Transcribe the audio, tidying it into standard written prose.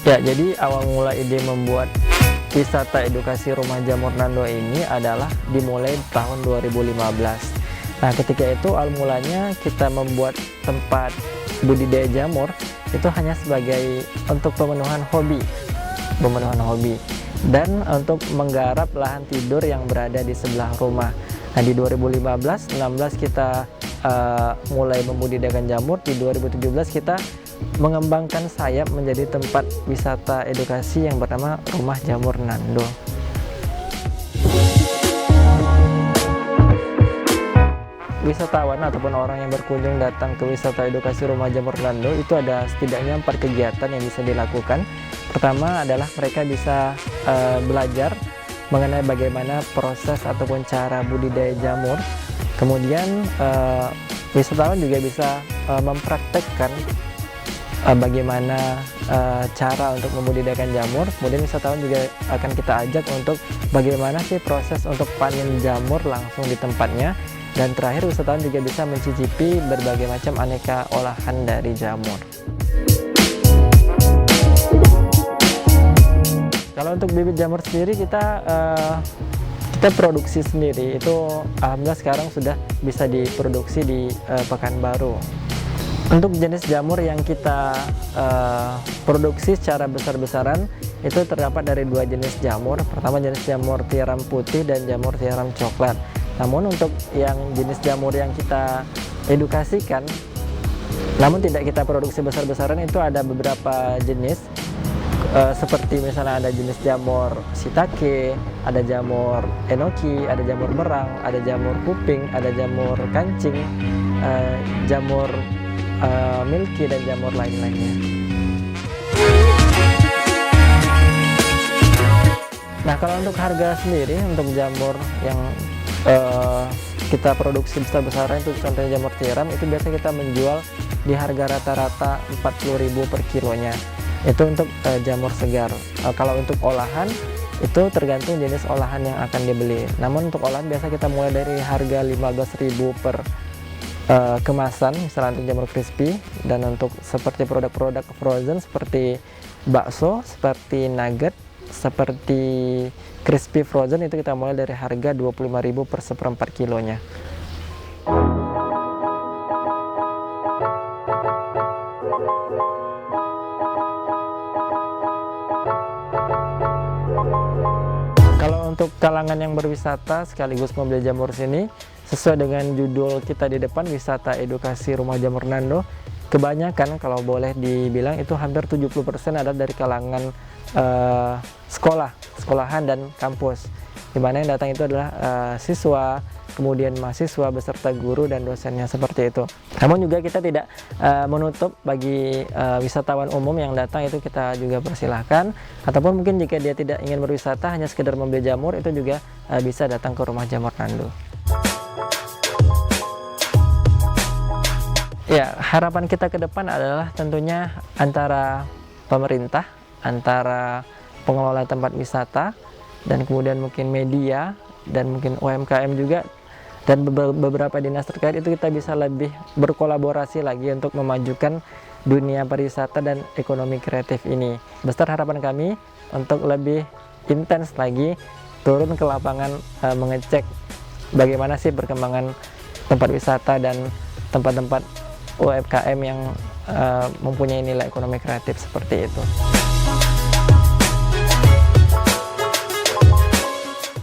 Ya, jadi awal mula ide membuat wisata edukasi Rumah Jamur Nando ini adalah dimulai tahun 2015. Nah, ketika itu awal mulanya kita membuat tempat budidaya jamur itu hanya sebagai untuk pemenuhan hobi dan untuk menggarap lahan tidur yang berada di sebelah rumah. Nah, di 2015-16 kita mulai membudidayakan jamur. Di 2017 kita mengembangkan sayap menjadi tempat wisata edukasi yang bernama Rumah Jamur Nando. Wisatawan ataupun orang yang berkunjung datang ke wisata edukasi Rumah Jamur Nando itu ada setidaknya 4 kegiatan yang bisa dilakukan. Pertama adalah mereka bisa belajar mengenai bagaimana proses ataupun cara budidaya jamur. Kemudian wisatawan juga bisa mempraktekkan bagaimana cara untuk membudidayakan jamur. Kemudian wisatawan juga akan kita ajak untuk bagaimana sih proses untuk panen jamur langsung di tempatnya. Dan terakhir, wisatawan juga bisa mencicipi berbagai macam aneka olahan dari jamur. Kalau untuk bibit jamur sendiri kita produksi sendiri. Itu alhamdulillah sekarang sudah bisa diproduksi di Pekanbaru. Untuk jenis jamur yang kita produksi secara besar-besaran itu terdapat dari 2 jenis jamur. Pertama jenis jamur tiram putih dan jamur tiram coklat. Namun untuk yang jenis jamur yang kita edukasikan, namun tidak kita produksi besar-besaran, itu ada beberapa jenis. Seperti misalnya ada jenis jamur shiitake, ada jamur enoki, ada jamur merang, ada jamur kuping, ada jamur kancing, jamur milky, dan jamur lain-lainnya. Nah, kalau untuk harga sendiri untuk jamur yang kita produksi besar-besaran, itu contohnya jamur tiram, itu biasa kita menjual di harga rata-rata 40.000 per kilonya. Itu untuk jamur segar. Kalau untuk olahan itu tergantung jenis olahan yang akan dibeli. Namun untuk olahan biasa kita mulai dari harga 15.000 per kemasan, misalnya untuk jamur crispy. Dan untuk seperti produk-produk frozen seperti bakso, seperti nugget, seperti crispy frozen, itu kita mulai dari harga 25.000 per 1/4 kilonya. Kalau untuk kalangan yang berwisata sekaligus membeli jamur sini, sesuai dengan judul kita di depan, wisata edukasi Rumah Jamur Nando, kebanyakan kalau boleh dibilang itu hampir 70% adalah dari kalangan sekolahan dan kampus, dimana yang datang itu adalah siswa, kemudian mahasiswa beserta guru dan dosennya, seperti itu. Namun juga kita tidak menutup bagi wisatawan umum yang datang, itu kita juga persilahkan. Ataupun mungkin jika dia tidak ingin berwisata, hanya sekedar membeli jamur, itu juga bisa datang ke Rumah Jamur Nando. Ya, harapan kita ke depan adalah tentunya antara pemerintah, antara pengelola tempat wisata, dan kemudian mungkin media, dan mungkin UMKM juga, dan beberapa dinas terkait, itu kita bisa lebih berkolaborasi lagi untuk memajukan dunia pariwisata dan ekonomi kreatif ini. Besar harapan kami untuk lebih intens lagi turun ke lapangan, mengecek bagaimana sih perkembangan tempat wisata dan tempat-tempat UMKM yang mempunyai nilai ekonomi kreatif seperti itu.